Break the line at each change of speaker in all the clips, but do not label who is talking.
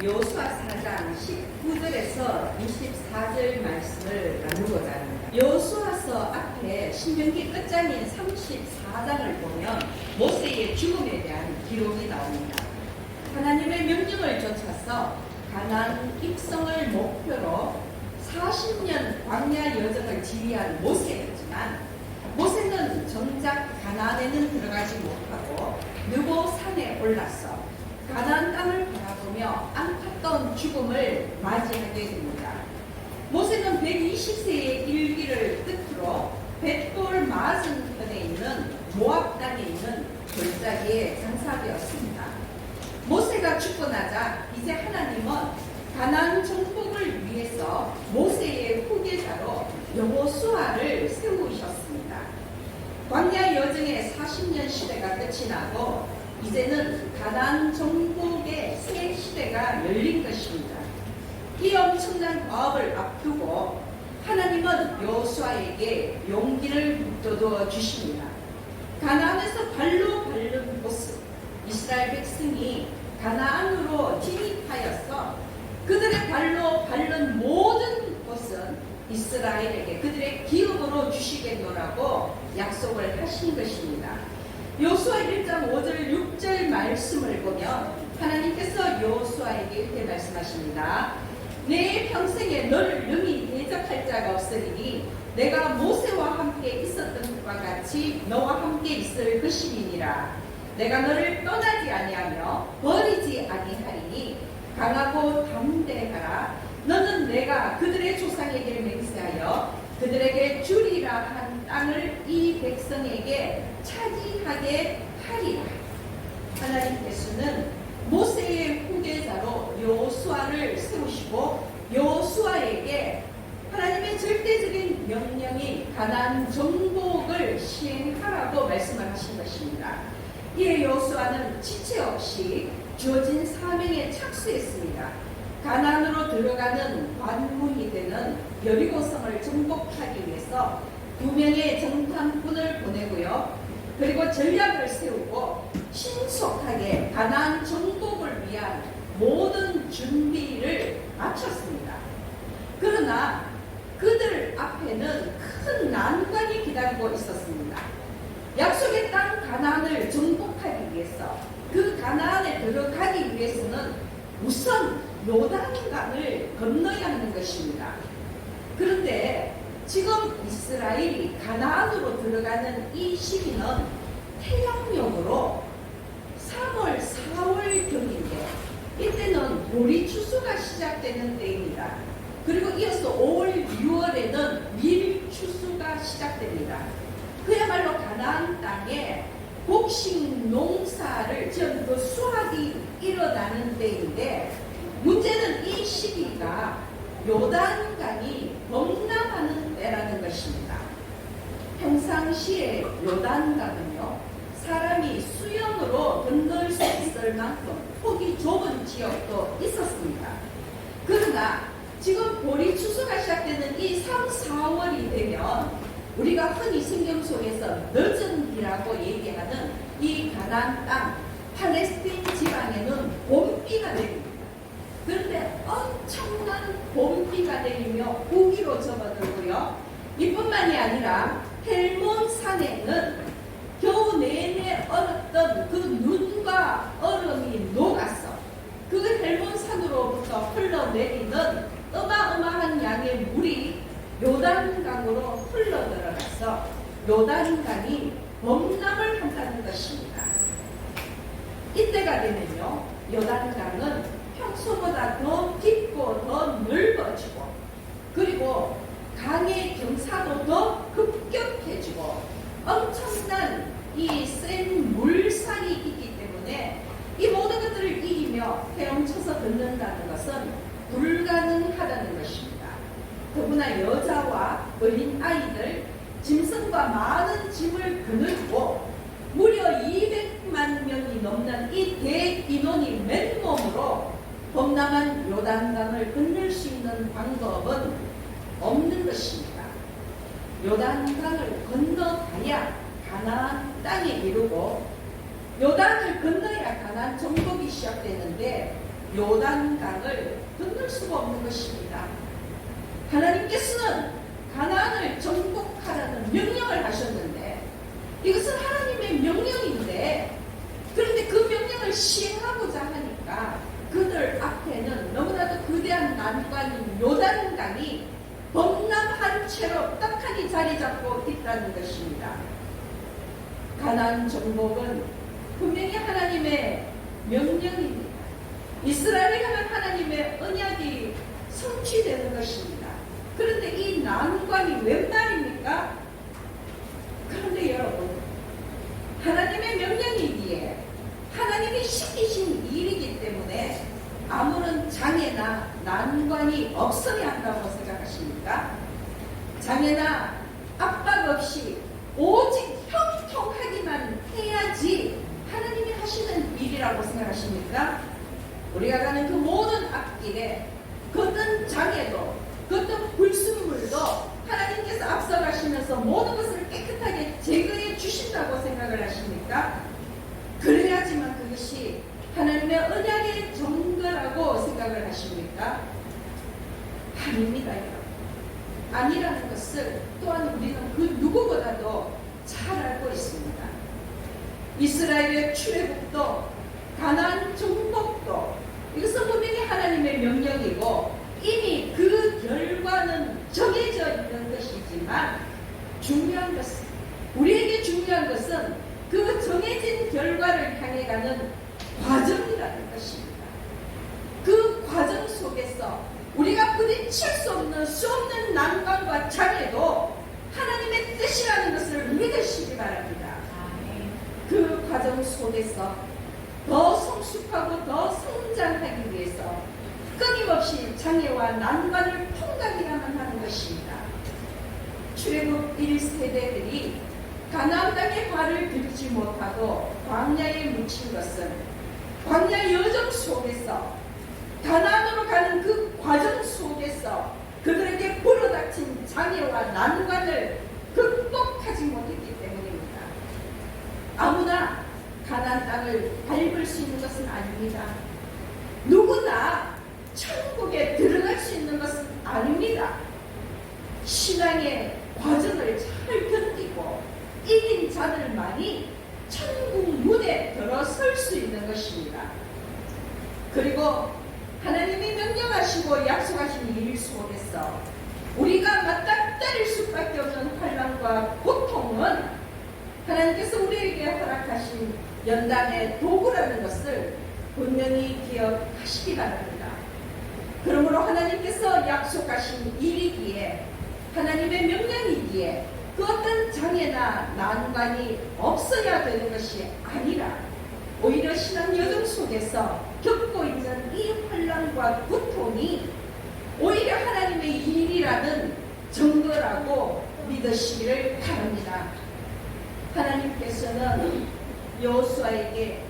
여호수아 4장 19절에서 24절 말씀을 나누고자 합니다. 여호수아서 앞에 신명기 끝장인 34장을 보면 모세의 죽음에 대한 기록이 나옵니다. 하나님의 명령을 쫓아서 가나안 입성을 목표로 40년 광야 여정을 지휘한 모세였지만 모세는 정작 가나안에는 들어가지 못하고 느보 산에 올라서 가나안 땅을 바라보며 안타까운 죽음을 맞이하게 됩니다. 모세는 120세의 일기를 끝으로 벳돌 맞은편에 있는 모압 땅에 있는 골짜기에 장사되었습니다. 모세가 죽고 나자 이제 하나님은 가나안 정복을 위해서 모세의 후계자로 여호수아를 세우셨습니다. 광야 여정의 40년 시대가 끝이 나고 이제는 가나안 정복의 새 시대가 열린 것입니다. 이 엄청난 과업을 앞두고 하나님은 여호수아에게 용기를 북돋워 주십니다. 가나안에서 발로 밟는 곳은 이스라엘 백성이 가나안으로 진입하여서 그들의 발로 밟는 모든 곳은 이스라엘에게 그들의 기업으로 주시겠노라고 약속을 하신 것입니다. 여호수아 1장 5절 6절 말씀을 보면 하나님께서 여호수아에게 이렇게 말씀하십니다. 내 평생에 너를 능히 대적할 자가 없으리니 내가 모세와 함께 있었던 것과 같이 너와 함께 있을 것이니라. 내가 너를 떠나지 아니하며 버리지 아니하리니 강하고 담대하라. 너는 내가 그들의 조상에게 맹세하여 그들에게 주리라 한 땅을 이 백성에게 차지하게 하리라. 하나님께서는 모세의 후계자로 여호수아를 세우시고 여호수아에게 하나님의 절대적인 명령이 가나안 정복을 시행하라고 말씀을 하신 것입니다. 이에 여호수아는 지체 없이 주어진 사명에 착수했습니다. 가나안으로 들어가는 관문이 되는 여리고성을 정복하기 위해서 2명의 정탐꾼을 보내고요. 그리고 전략을 세우고 신속하게 가나안 정복을 위한 모든 준비를 마쳤습니다. 그러나 그들 앞에는 큰 난관이 기다리고 있었습니다. 약속의 땅 가나안을 정복하기 위해서 그 가나안에 들어가기 위해서는 우선 요단강을 건너야 하는 것입니다. 그런데 지금 이스라엘이 가나안으로 들어가는 이 시기는 태양력으로 3월, 4월경인데 이때는 보리 추수가 시작되는 때입니다. 그리고 이어서 5월, 6월에는 밀 추수가 시작됩니다. 그야말로 가나안 땅에 곡식 농사를 지은 그 수확이 일어나는 때인데 문제는 이 시기가 요단강이 범람하는 때라는 것입니다. 평상시에 요단강은요 사람이 수영으로 건널 수 있을 만큼 폭이 좁은 지역도 있었습니다. 그러나 지금 보리 추수가 시작되는 이 3, 4월이 되면 우리가 흔히 성경 속에서 늦은 비라고 얘기하는 이 가나안 땅 팔레스틴 지방에는 봄비가 내립니다. 그런데 엄청난 봄비가 내리며 우기로 접어들고요. 이뿐만이 아니라 헬몬 산에는 겨우 내내 얼었던 그 눈과 얼음이 녹아서 그 헬몬 산으로부터 흘러내리는 어마어마한 양의 물이 요단강으로 흘러들어가서 요단강이 범람을 한다는 것입니다. 이때가 되면요 요단강은 평소보다 더 깊고 더 넓어지고 그리고 강의 경사도 더 급격해지고 엄청난 이 센 물살이 있기 때문에 이 모든 것들을 이기며 헤엄쳐서 걷는다는 것은 불가능하다는 것입니다. 더구나 여자와 어린 아이들, 짐승과 많은 짐을 거느리고 무려 200만 명이 넘는 이 대인원이 맨몸으로 범람한 요단강을 건널 수 있는 방법은 없는 것입니다. 요단강을 건너가야 가나안 땅에 이르고 요단을 건너야 가나안 정복이 시작되는데 요단강을 건널 수가 없는 것입니다. 하나님께서는 가나안을 정복하라는 명령을 하셨는데 이것은 하나님의 명령인데 그런데 그 명령을 시행하고자 하니까 그들 앞에는 너무나도 거대한 난관인 요단강이 범람한 채로 떡하니 자리 잡고 있다는 것입니다. 가나안 정복은 분명히 하나님의 명령입니다. 이스라엘에 관한 하나님의 언약이 성취되는 것입니다. 그런데 이 난관이 웬 말입니까? 그런데 여러분, 하나님의 명령이기에 하나님이 시키신 일이기 때문에 아무런 장애나 난관이 없어야 한다고 생각하십니까? 장애나 압박 없이 오직 형통하기만 해야지 하나님이 하시는 일이라고 생각하십니까? 우리가 가는 그 모든 앞길에 그 어떤 장애도 그 어떤 불순물도 하나님께서 앞서가시면서 모든 것을 깨끗하게 제거해 주신다고 생각을 하십니까? 그래야지만 그것이 하나님의 언약의 증거라고 생각을 하십니까? 아닙니다, 여러분. 아니라는 것을 또한 우리는 그 누구보다도 잘 알고 있습니다. 이스라엘의 출애굽도 가나안 정복도 이것은 분명히 하나님의 명령이고 이미 그 결과는 정해져 있는 것이지만 중요한 것은 우리에게 중요한 것은 그 정해진 결과를 향해 가는 과정이라는 것입니다. 그 과정 속에서 우리가 부딪힐 수 없는 난관과 장애도 하나님의 뜻이라는 것을 믿으시기 바랍니다. 그 과정 속에서 더 성숙하고 더 성장하기 위해서 끊임없이 장애와 난관을 통과해야만 하는 것입니다. 출애굽 1세대들이 가나안 땅에 발을 들이지 못하고 광야에 묻힌 것은 광야 여정 속에서 가나안으로 가는 그 과정 속에서 그들에게 불어닥친 장애와 난관을 극복하지 못했기 때문입니다. 아무나 가나안 땅을 밟을 수 있는 것은 아닙니다. 누구나 천국에 들어갈 수 있는 것은 아닙니다. 신앙의 과정을 잘 견디고 이긴 자들만이 천국 문에 들어설 수 있는 것입니다. 그리고 하나님이 명령하시고 약속하신 일 속에서 우리가 맞닥뜨릴 수밖에 없는 환난과 고통은 하나님께서 우리에게 허락하신 연단의 도구라는 것을 분명히 기억하시기 바랍니다. 그러므로 하나님께서 약속하신 일이기에 하나님의 명령이기에 그 어떤 장애나 난관이 없어야 되는 것이 아니라 오히려 신앙 여정 속에서 겪고 있는 이 환난과 고통이 오히려 하나님의 일이라는 증거라고 믿으시기를 바랍니다. 하나님께서는 여호수아에게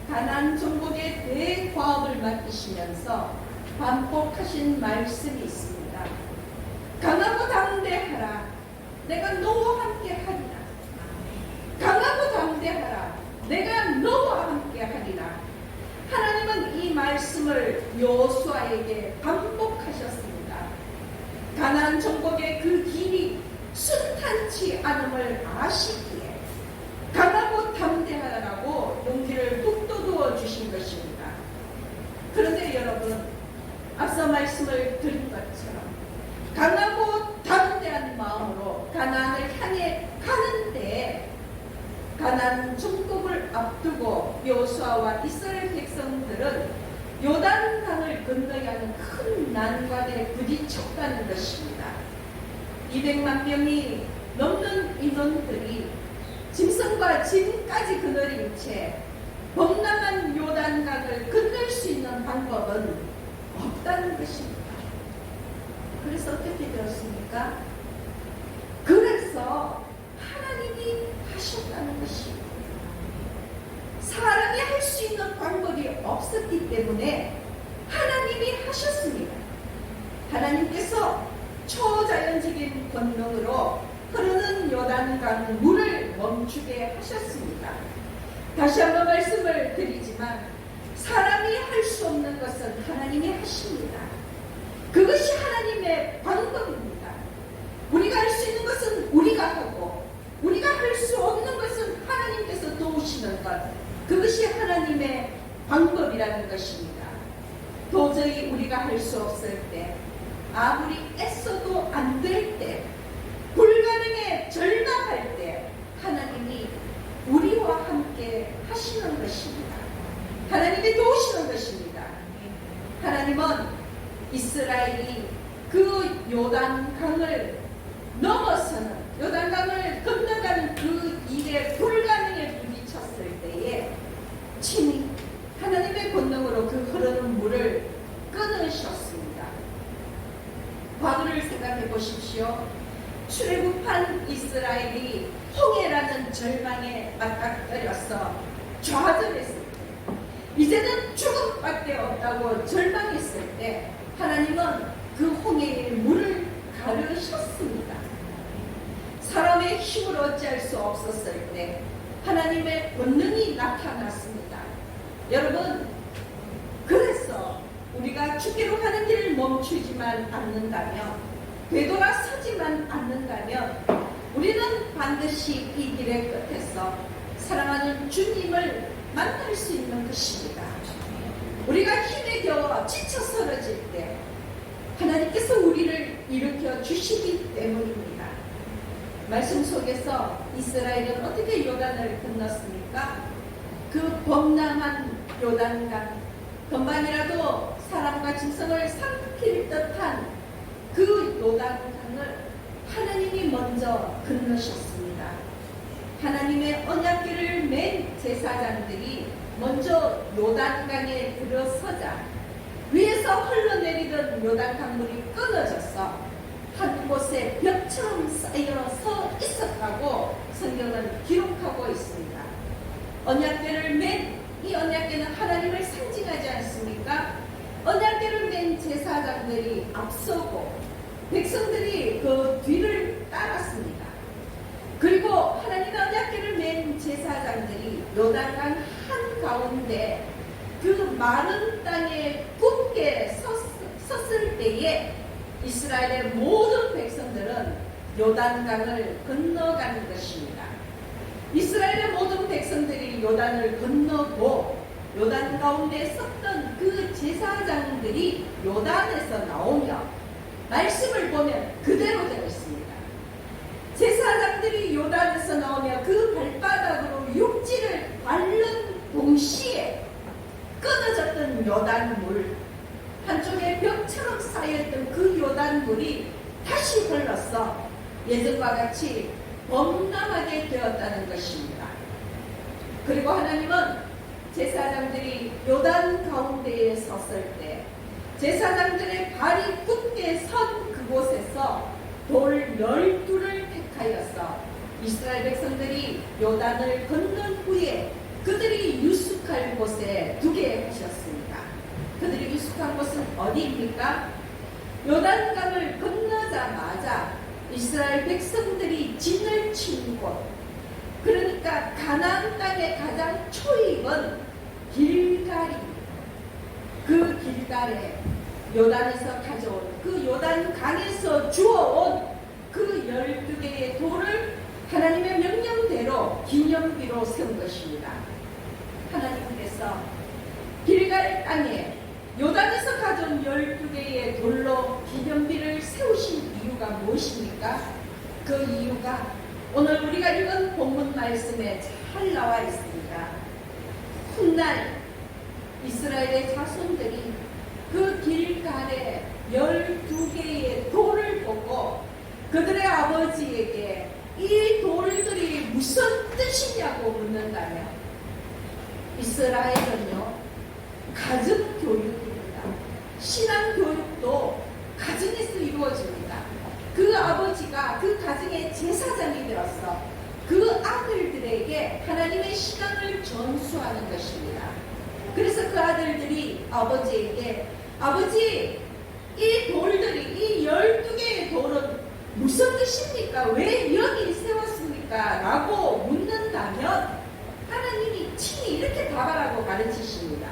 가나안 정복의 대과업을 맡기시면서 반복하신 말씀이 있습니다. 강하고 담대하라. 내가 너와 함께 하리라. 강하고 담대하라. 내가 너와 함께 하리라. 하나님은 이 말씀을 여호수아에게 반복하셨습니다. 가나안 정복의 그 길이 순탄치 않음을 아시기에 강하고 담대하라고 용기를 북돋워 주신 것입니다. 그런데 여러분, 앞서 말씀을 드린 것처럼 강하고 담대한 마음으로 가나안을 향해 가는데 가나안 정복을 앞두고 여호수아와 이스라엘 백성들은 요단강을 건너야 하는 큰 난관에 부딪혔다는 것입니다. 200만 명이 넘는 인원들이 짐승과 짐까지 그늘인 채 범람한 요단강을 건널 수 있는 방법은 없다는 것입니다. 그래서 어떻게 되었습니까? 그래서 하나님이 하셨다는 것입니다. 사람이 할 수 있는 방법이 없었기 때문에 하나님이 하셨습니다. 하나님께서 초자연적인 권능으로 흐르는 요단강 물을 멈추게 하셨습니다. 다시 한번 말씀을 드리지만 사람이 할 수 수 없는 것은 하나님이 하십니다. 그것이 하나님의 방법입니다. 우리가 할 수 있는 것은 우리가 하고, 우리가 할 수 없는 것은 하나님께서 도우시는 것, 그것이 하나님의 방법이라는 것입니다. 도저히 우리가 할 수 없을 때, 아무리 애써도 안 될 때, 불가능에 절망할 때 하나님이 우리와 함께 하시는 것입니다. 하나님이 도우시는 것입니다. 하나님은 이스라엘이 그 요단강을 넘어서는, 요단강을 건너가는 그 일에 불가능에 부딪혔을 때에 친히 하나님의 권능으로 그 흐르는 물을 끊으셨습니다. 과거를 생각해 보십시오. 출애굽한 이스라엘이 홍해라는 절망에 맞닥뜨려서 좌절했을 때, 이제는 죽음밖에 없다고 절망했을 때 하나님은 그 홍해의 물을 가르셨습니다. 사람의 힘으로 어찌할 수 없었을 때 하나님의 권능이 나타났습니다. 여러분, 그래서 우리가 주께로 가는 길을 멈추지만 않는다면, 되돌아서지만 않는다면 우리는 반드시 이 길의 끝에서 사랑하는 주님을 만날 수 있는 것입니다. 우리가 힘에 겨워 지쳐 쓰러질 때 하나님께서 우리를 일으켜 주시기 때문입니다. 말씀 속에서 이스라엘은 어떻게 요단을 건넜습니까? 그 범람한 요단강, 금방이라도 사람과 짐승을 삼킬 듯한 그 요단강을 하나님이 먼저 건너셨습니다. 하나님의 언약궤를 맨 제사장들이 먼저 요단강에 들어서자 위에서 흘러내리던 요단강물이 끊어져서 한 곳에 벽처럼 쌓여서 있었다고 성경은 기록하고 있습니다. 언약궤를 맨, 이 언약궤는 하나님을 상징하지 않습니까? 언약궤를 맨 제사장들이 앞서고 백성들이 그 뒤를 따랐습니다. 그리고 하나님의 언약궤를 맨 제사장들이 요단강 한가운데 그 마른 땅에 굳게 섰을 때에 이스라엘의 모든 백성들은 요단강을 건너가는 것입니다. 이스라엘의 모든 백성들이 요단을 건너고 요단 가운데 섰던 그 제사장들이 요단에서 나오며 말씀을 보면 그대로 되어 있습니다. 제사장들이 요단에서 나오며 그 발바닥으로 육지를 밟는 동시에 끊어졌던 요단물, 한쪽에 벽처럼 쌓여있던 그 요단물이 다시 흘러서 예전과 같이 범람하게 되었다는 것입니다. 그리고 하나님은 제사장들이 요단 가운데에 섰을 때 제사장들의 발이 굳게 선 그곳에서 돌 12를 택하여서 이스라엘 백성들이 요단을 건넌 후에 그들이 유숙할 곳에 두게 하셨습니다. 그들이 유숙한 곳은 어디입니까? 요단강을 건너자마자 이스라엘 백성들이 진을 친 곳, 그러니까 가나안 땅의 가장 초입은 길갈입니다. 그 길갈에 요단에서 가져온, 그 요단강에서 주워온 그 12개의 돌을 하나님의 명령대로 기념비로 세운 것입니다. 하나님께서 길갈 땅에 요단에서 가져온 12개의 돌로 기념비를 세우신 이유가 무엇입니까? 그 이유가 오늘 우리가 읽은 본문 말씀에 잘 나와 있습니다. 훗날 이스라엘의 자손들이 그 길갈에 12개의 돌을 보고 그들의 아버지에게 이 돌들이 무슨 뜻이냐고 묻는다면 이스라엘은요, 가정교육입니다. 신앙교육도 가정에서 이루어집니다. 그 아버지가 그 가정의 제사장이 되어서 그 아들들에게 하나님의 신앙을 전수하는 것입니다. 그래서 그 아들들이 아버지에게, 아버지, 이 돌들이, 이 12개의 돌은 무슨 뜻입니까? 왜 여기 세웠습니까? 라고 묻는다면 하나님이 친히 이렇게 답하라고 가르치십니다.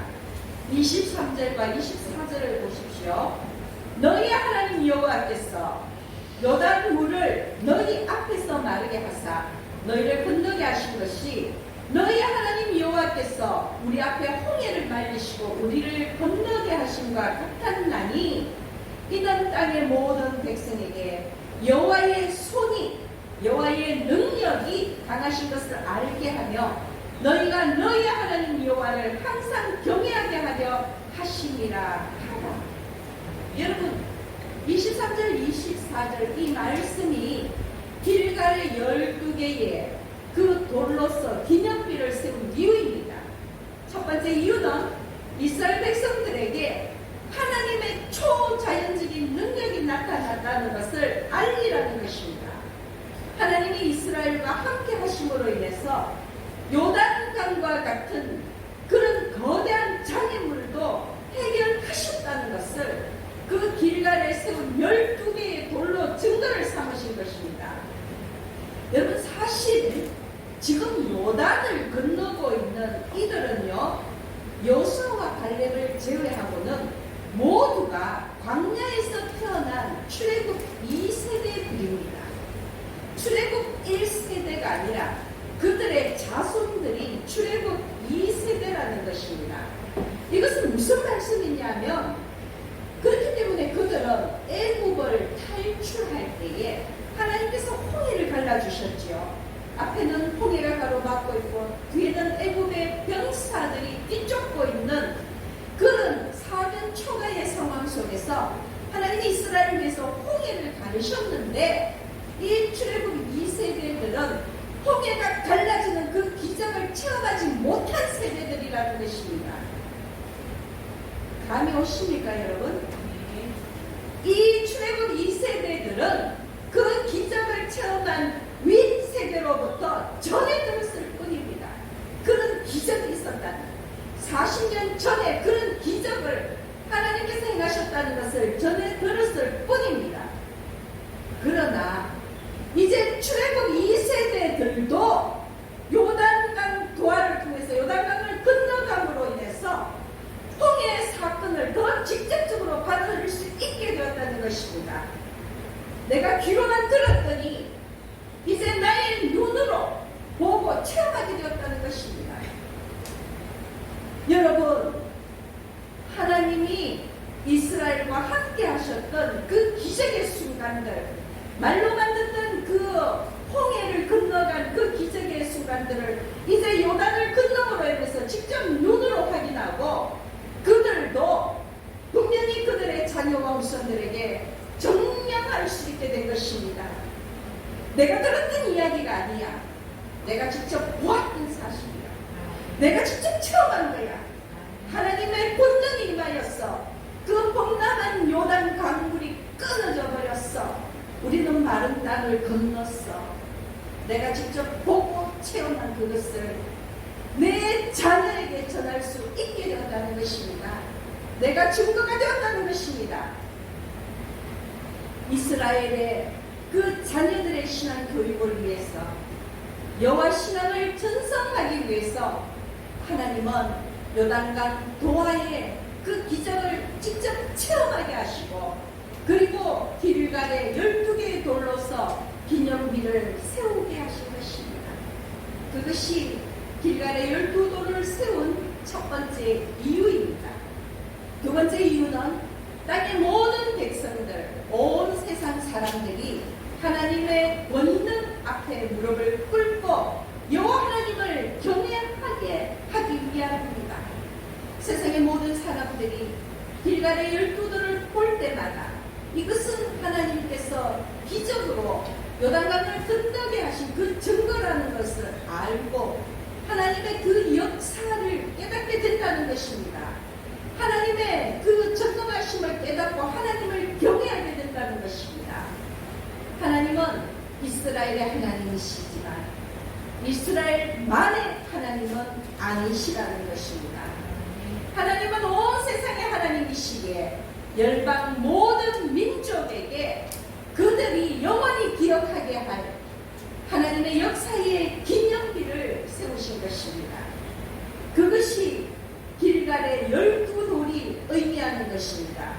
23절과 24절을 보십시오. 너희 하나님 여호와께서 요단 물을 너희 앞에서 마르게 하사 너희를 건너게 하신 것이 너희 하나님 여호와께서 우리 앞에 홍해를 말리시고 우리를 건너게 하심과 같았나니 이는 땅의 모든 백성에게 여호와의 손이 여호와의 능력이 강하신 것을 알게 하며 너희가 너희 하나님 여호와를 항상 경외하게 하려 하심이라 하라. 여러분 23절 24절 이 말씀이 길갈의 12개의 그 돌로서 기념비를 세운 이유입니다. 첫 번째 이유는 이스라엘 백성들에게 하나님의 초자연적인 능력이 나타났다는 것을 알리라는 것입니다. 하나님이 이스라엘과 함께 하심으로 인해서 요단강과 같은 그런 거대한 장애물도 해결하셨다는 것을 그 길갈에 세운 12개의 돌로 증거를 삼으신 것입니다. 여러분 사실 지금 요단을 건너고 있는 이들은요 여호수아와 갈렙을 제외하고는 모두가 광야에서 태어난 출애굽 2세대들입니다. 출애굽 1세대가 아니라 그들의 자손들이 출애굽 2세대라는 것입니다. 이것은 무슨 말씀이냐면 그렇기 때문에 그들은 애굽을 탈출할 때에 하나님께서 홍해를 갈라주셨지요. 앞에는 홍해가 가로막고 있고 뒤에는 애굽의 병사들이 뒤쫓고 있는 그런 사변 초가의 상황 속에서 하나님이 이스라엘을 위해서 홍해를 가르셨는데 이 출애굽 2세대들은 홍해가 갈라지는 그 기적을 체험하지 못한 세대들이라는 것입니다. 감이 오십니까 여러분? 이 출애굽 2세대들은 그 기적을 체험한 윗세대로부터 전해 들었을 뿐입니다. 그런 기적이 있었다는 40년 전에 그런 기적을 하나님께서 행하셨다는 것을 전해 들었을 뿐입니다. 그러나 이제 출애굽 2세대들도 요단강 도하를 통해서 요단강을 건너감으로 인해서 홍해 사건을 더 직접적으로 받아들일 수 있게 되었다는 것입니다. 내가 귀로만 들었더니 이제 나의 눈으로 보고 체험하게 되었다는 것입니다. 여러분 하나님이 이스라엘과 함께 하셨던 그 기적의 순간들 말로만 듣던 그 홍해를 건너간 그 기적의 순간들을 이제 요단을 건너므로 인해서 직접 눈으로 확인하고 그들도 분명히 그들의 자녀와 후손들에게 증명할 수 있게 된 것입니다. 내가 들었던 이야기가 아니야. 내가 직접 보았던 사실이야. 내가 직접 체험한 거야. 하나님의 권능이 임하였어. 그 범람한 요단 강물이 끊어져 버렸어. 우리는 마른 땅을 건넜어. 내가 직접 보고 체험한 그것을 내 자녀에게 전할 수 있게 되었다는 것입니다. 내가 증거가 되었다는 것입니다. 이스라엘의 그 자녀들의 신앙 교육을 위해서 여호와 신앙을 전성하기 위해서 하나님은 요단강 도하에 그 기적을 직접 체험하게 하시고 그리고 길갈에 12개의 돌로서 기념비를 세우게 하신 것입니다. 그것이 길갈에 12돌을 세운 첫 번째 이유입니다. 두 번째 이유는 땅의 모든 백성들, 온 세상 사람들이 하나님의 권능 앞에 무릎을 꿇고 여호와 하나님을 경외하게 하기 위함입니다. 세상의 모든 사람들이 길갈의 12돌을 볼 때마다 이것은 하나님께서 기적으로 요단강을 건너게 하신 그 증거라는 것을 알고 하나님의 그 역사를 깨닫게 된다는 것입니다. 하나님의 그 전능하심을 깨닫고 하나님을 경외하게 된다는 것입니다. 하나님은 이스라엘의 하나님이시지만 이스라엘만의 하나님은 아니시라는 것입니다. 하나님은 온 세상의 하나님이시기에 열방 모든 민족에게 그들이 영원히 기억하게 할 하나님의 역사의 기념비를 세우신 것입니다. 그것이 길갈 길갈의 12돌이 의미하는 것입니다.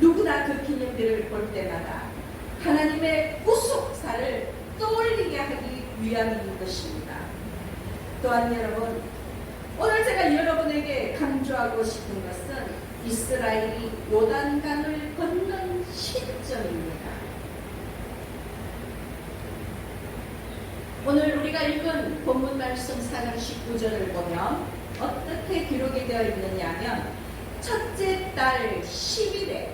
누구나 그 기념비를 볼 때마다 하나님의 구속사를 떠올리게 하기 위함인 것입니다. 또한 여러분, 오늘 제가 여러분에게 강조하고 싶은 것은 이스라엘이 요단강을 건넌 시점입니다. 오늘 우리가 읽은 본문 말씀 4장 19절을 보면 어떻게 기록이 되어 있느냐 하면 첫째 달 10일에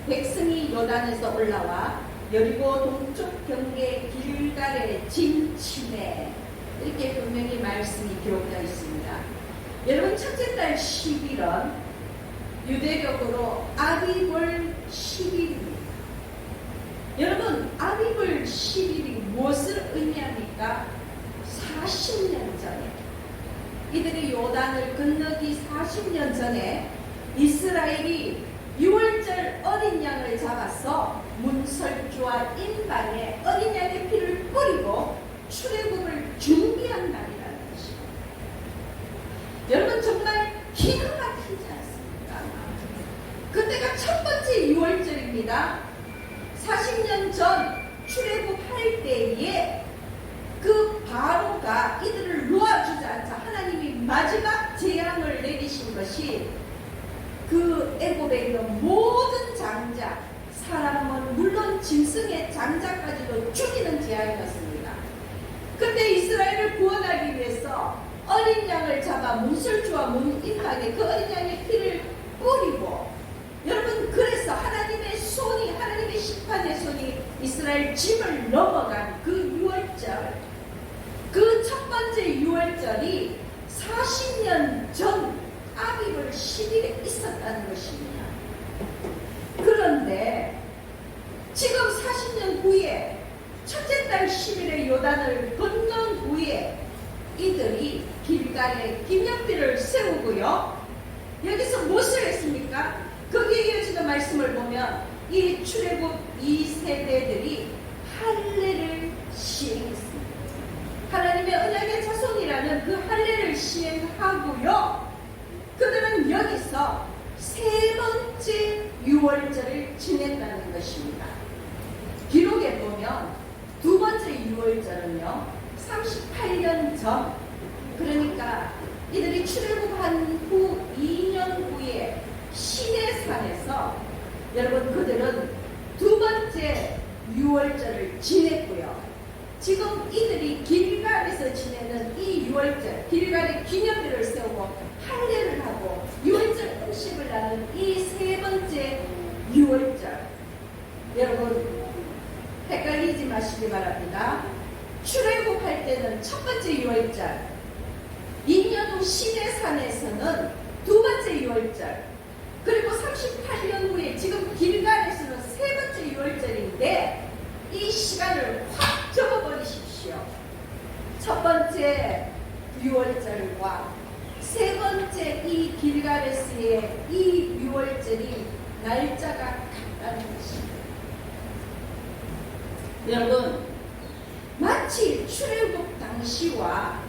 백성이 요단에서 올라와 여리고 동쪽 경계 길갈에 진침해, 이렇게 분명히 말씀이 기록되어 있습니다. 여러분, 첫째 달 10일은 유대력으로 아비볼 10일입니다. 여러분, 아비볼 10일이 무엇을 의미합니까? 40년 전에, 이들이 요단을 건너기 40년 전에 이스라엘이 6월절 어린 양을 잡아서 문설주와 인방에 어린 양의 피를 뿌리고 출애굽을 준비한 날이라는 것입니다. 여러분, 정말 기가 막히지 않습니까? 그때가 첫 번째 6월절입니다. 40년 전 출애굽할 때에 그 바로가 이들을 놓아주지 않자 하나님이 마지막 재앙을 내리신 것이 그 애굽에 있는 모든 장자, 사람은 물론 짐승의 장자까지도 죽이는 재앙이었습니다. 그때 이스라엘을 구원하기 위해서 어린 양을 잡아 문설주와 문인방에 그 어린 양의 피를 뿌리고, 여러분, 그래서 하나님의 손이, 하나님의 심판의 손이 이스라엘 집을 넘어간 그 6월절, 그 첫 번째 6월절이 40년 전 아비볼 10일에 있었다는 것입니다. 그런데 지금 40년 후에 첫째 달 10일에 요단을 건넌 후에 이들이 길갈에 기념비를 세우고요. 여기서 무엇을 했습니까? 거기에 이어지는 말씀을 보면 이 출애굽 2세대들이 할례를 시행했습니다. 하나님의 언약의 자손이라는 그 할례를 시행하고요. 그들은 여기서 세 번째 6월절을 지냈다는 것입니다. 기록에 보면 두 번째 6월절은요, 38년 전, 그러니까 이들이 출애굽한 후 2년 후에 시내산에서, 여러분, 그들은 두 번째 6월절을 지냈고요. 지금 이들이 길갈에서 지내는 이 6월절, 길갈의 기념일을 세우고 할례를 하고 6월절 음식을 나눈 이 세 번째 6월절, 여러분 헷갈리지 마시기 바랍니다. 출애굽할 때는 첫 번째 6월절, 2년 후 시내산에서는 두 번째 6월절, 그리고 38년 후에 지금 길갈에서는 세 번째 6월절인데 이 시간을 확 적어버리십시오. 첫 번째 6월절과 세 번째 이 길갈에서의 이 6월절이 날짜가 같다는 것입니다. 여러분, 마치 출애굽 당시와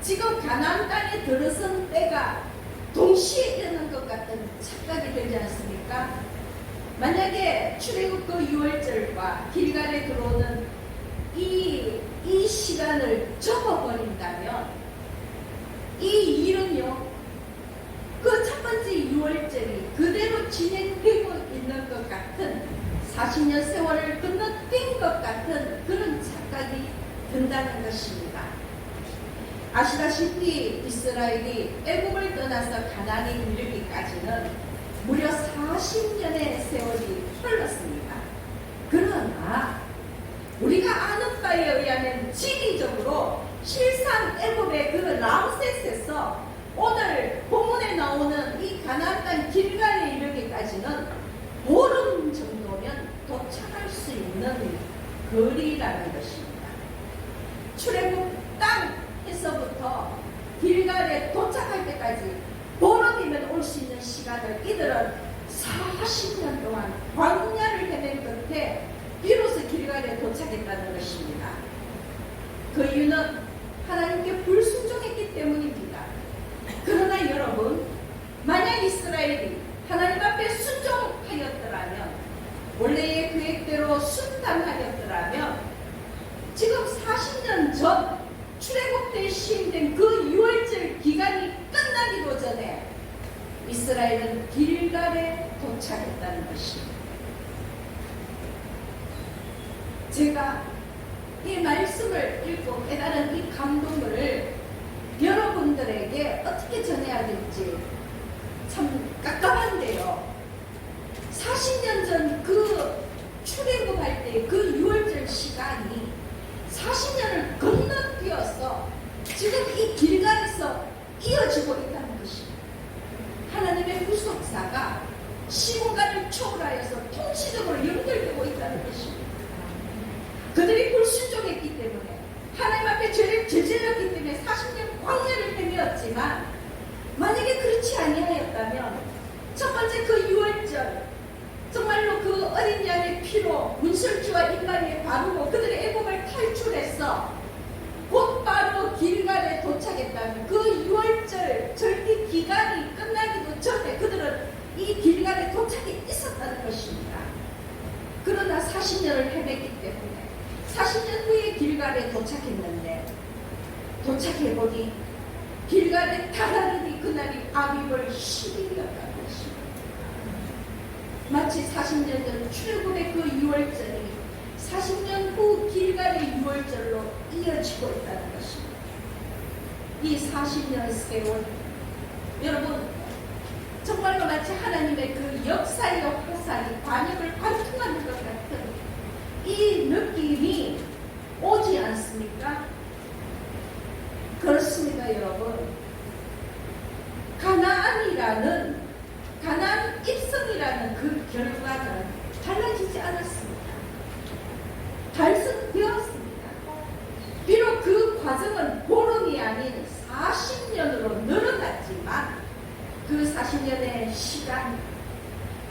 지금 가나안 땅에 들어선 때가 동시에 일어난 것 같은 착각이 되지 않습니까? 만약에 출애굽 그 6월절과 길갈에 들어오는 이 시간을 접어버린다면 이 일은요, 그 첫 번째 6월절이 그대로 진행되고 있는 것 같은, 40년 세월을 건너뛴 것 같은 그런 착각이 든다는 것입니다. 아시다시피 이스라엘이 애굽을 떠나서 가나안에 이르기까지는 무려 40년의 세월이 흘렀습니다. 그러나 우리가 아는 바에 의하면 지리적으로 실상 애굽의 그 람세스에서 오늘 본문에 나오는 이 가나안 땅 길갈에 이르기까지는 보름 정도면 도착할 수 있는 거리라는 것입니다. 출애굽 땅에서부터 길갈에 도착할 때까지 보름이면 올 수 있는 시간을 이들은 40년 동안 광야를 헤맨 끝에 비로소 길갈에 도착했다는 것입니다. 그 이유는 하나님께 불순종했기 때문입니다. 그러나 여러분, 만약 하나님 앞에 순종하였더라면, 원래의 계획대로 순단하였더라면, 지금 40년 전 출애굽 때 시행된 그 6월절 기간이 끝나기도 전에 이스라엘은 길갈에 도착했다는 것입니다. 제가 이 말씀을 읽고 깨달은 이 감동을 여러분들에게 어떻게 전해야 될지 참 깜깜한데요. 40년 전 그 출애굽할 때 그 6월절 시간이 40년을 건너뛰어서 지금 이 길갈에서 이어지고 있다는 것입니다. 하나님의 구속사가 시공간을 초월하여서 통치적으로 연결되고 있다는 것입니다. 그들이 불순종했기 때문에, 하나님 앞에 죄를 저질렀기 때문에 40년 광야를 헤매었지만, 만약에 그렇지 아니하였다면 첫 번째 그 6월절 정말로 그 어린 양의 피로 문설주와 인간에 바르고 그들의 애곡을 탈출해서 곧바로 길갈에 도착했다면, 그 6월절 절기 기간이 끝나기도 전에 그들은 이 길갈에 도착해 있었다는 것입니다. 그러나 40년을 헤맸기 때문에 40년 후에 길갈에 도착했는데, 도착해보니 길갈에 다다르니 그날이 아비벌 10일이었다는 것입니다. 마치 40년 전 출애굽의 그 6월절이 40년 후 길갈의 6월절로 이어지고 있다는 것입니다. 이 40년 세월, 여러분 정말로 마치 하나님의 그 역사의 화살이 관역을 관통하는 것 같은 이 느낌이 오지 않습니까? 그렇습니다, 여러분. 가나안 입성이라는 그 결과는 달라지지 않았습니다. 달성되었습니다. 비록 그 과정은 보름이 아닌 40년으로 늘어났지만, 그 40년의 시간,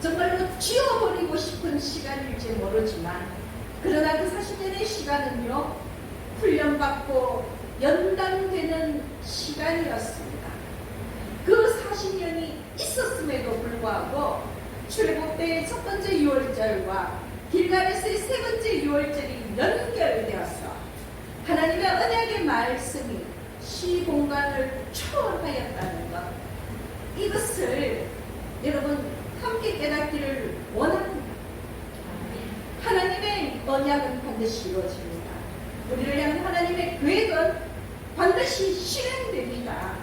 정말로 지워버리고 싶은 시간일지 모르지만, 그러나 그 40년의 시간은요, 훈련받고 연단되는 시간이었습니다. 그 40년이 있었음에도 불구하고 출애굽 때의 첫 번째 6월절과 길갈에서의 세 번째 6월절이 연결되어서 하나님의 언약의 말씀이 시공간을 초월하였다는 것, 이것을 여러분 함께 깨닫기를 원합니다. 하나님의 언약은 반드시 이루어집니다. 우리를 향한 하나님의 계획은 반드시 실행됩니다.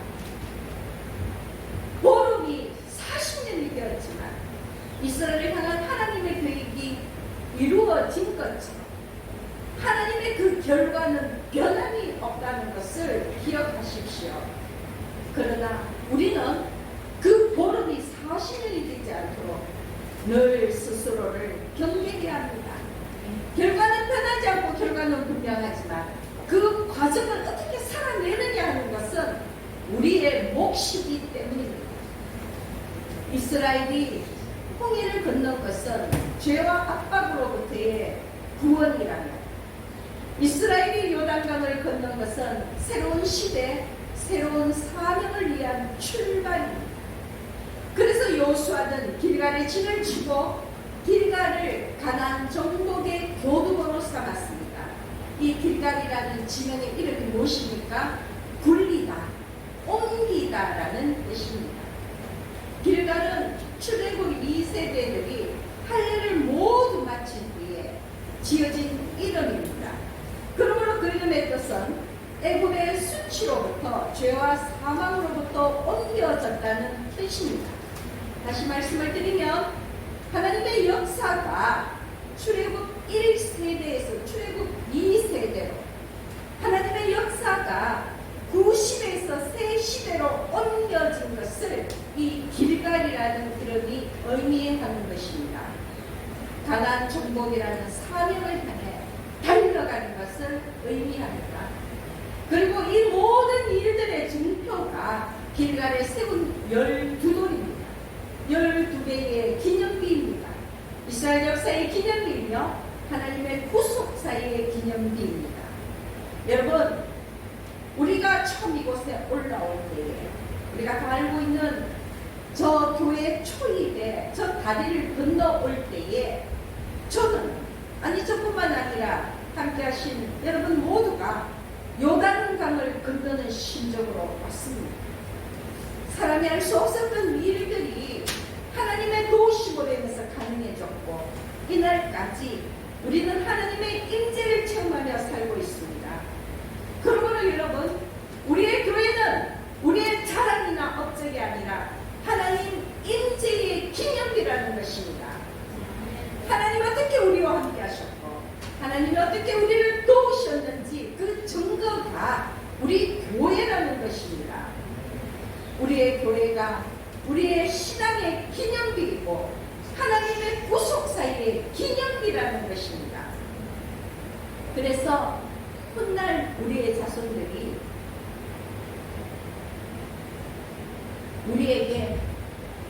보름이 40년이 되었지만 이스라엘을 향한 하나님의 계획이 이루어진 것처럼 하나님의 그 결과는 변함이 없다는 것을 기억하십시오. 그러나 우리는 그 보름이 40년이 되지 않도록 늘 스스로를 경계해야 합니다. 결과는 변하지 않고 결과는 분명하지만 그 과정을 어떻게 살아내느냐 하는 것은 우리의 몫이기 때문입니다. 이스라엘이 홍해를 건넌 것은 죄와 압박으로부터의 구원이라면, 이스라엘이 요단강을 건넌 것은 새로운 시대, 새로운 사명을 위한 출발입니다. 그래서 여호수아는 길갈에 진을 치고 길갈을 가나안 정복의 교두보로 삼았습니다. 이 길갈이라는 지명의 이름이 무엇입니까? 굴리다, 옮기다라는 뜻입니다. 길갈은 출애굽 2세대들이 할례를 모두 마친 뒤에 지어진 이름입니다. 그러므로 그 이름의 뜻은 애굽의 수치로부터, 죄와 사망으로부터 옮겨졌다는 뜻입니다. 다시 말씀을 드리면 하나님의 역사가 출애굽 1세대에서 출애굽 2세대로, 하나님의 역사가 구시대에서 새 시대로 옮겨진 것을 이 길갈이라는 이름이 의미하는 것입니다. 가나안 정복이라는 사명을 향해 달려가는 것을 의미합니다. 그리고 이 모든 일들의 증표가 길갈에 세운 12돌입니다. 12개의 기념비입니다. 이스라엘 역사의 기념비이며 하나님의 구속사의 기념비입니다. 여러분, 우리가 처음 이곳에 올라올 때에 우리가 다 알고 있는 저 교회 초입에 저 다리를 건너올 때에 저는 아니 저뿐만 아니라 함께 하신 여러분 모두가 요단강을 건너는 심정으로 왔습니다. 사람이 할 수 없었던 일들이 하나님의 도우심으로 인해서 가능해졌고 이날까지 우리는 하나님의 임재를 체험하며 살고 있습니다. 그러므로 여러분, 우리의 교회는 우리의 자랑이나 업적이 아니라 하나님 임재의 기념이라는 것입니다. 하나님 어떻게 우리와 함께 하셨고 하나님이 어떻게 우리를 도우셨는지 그 증거가 우리 교회라는 것입니다. 우리의 교회가 우리의 신앙의 기념비이고 하나님의 구속사의 기념비라는 것입니다. 그래서 훗날 우리의 자손들이 우리에게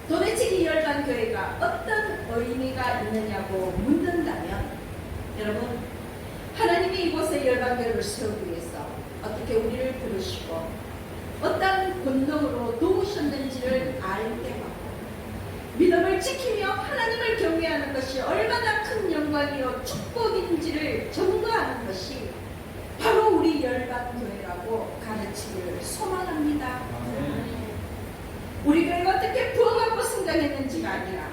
도대체 이 열방교회가 어떤 의미가 있느냐고 묻는다면 여러분, 하나님이 이곳에 열방교회를 세우기 위해서 어떻게 우리를 부르시고 어떤 권능으로 도우셨는지를 알게 하고 믿음을 지키며 하나님을 경외하는 것이 얼마나 큰 영광이요 축복인지를 증거하는 것이 바로 우리 열방교회라고 가르치기를 소망합니다. 우리 교회가 어떻게 부흥하고 성장했는지가 아니라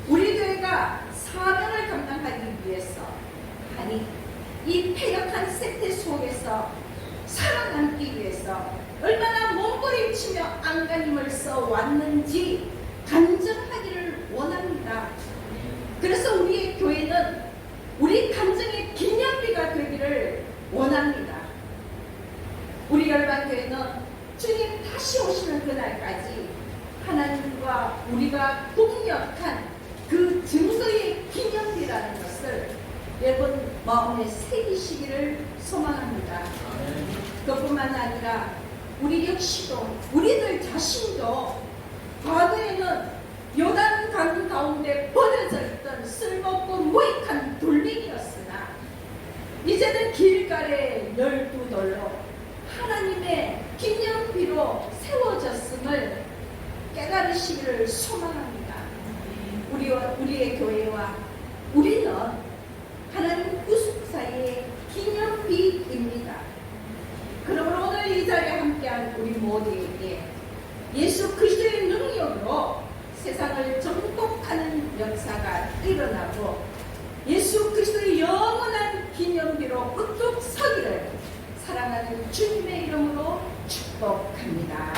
우리 교회가 사명을 감당하기 위해서 아니 이 패역한 세태 속에서 살아남기 위해서 얼마나 몸부림치며 안간힘을 써왔는지 간증하기를 원합니다. 그래서 우리의 교회는 우리 간증의 기념비가 되기를 원합니다. 우리 열방교회는 주님 다시 오시는 그날까지 하나님과 우리가 동역한 그 증거의 기념비라는 것을 여러분 마음에 새기시기를 소망합니다. 그뿐만 아니라 우리 역시도 우리들 자신도 과거에는 요단강 가운데 버려져 있던 쓸모없고 무익한 돌멩이였으나 이제는 길가에 12돌로 하나님의 기념비로 세워졌음을 깨달으시기를 소망합니다. 우리의 교회와 우리는 하나님 구속사의 기념비입니다. 그러므로 오늘 이 자리에 함께한 우리 모두에게 예수 그리스도의 능력으로 세상을 정복하는 역사가 일어나고 예수 그리스도의 영원한 기념비로 우뚝 서기를 사랑하는 주님의 이름으로 축복합니다.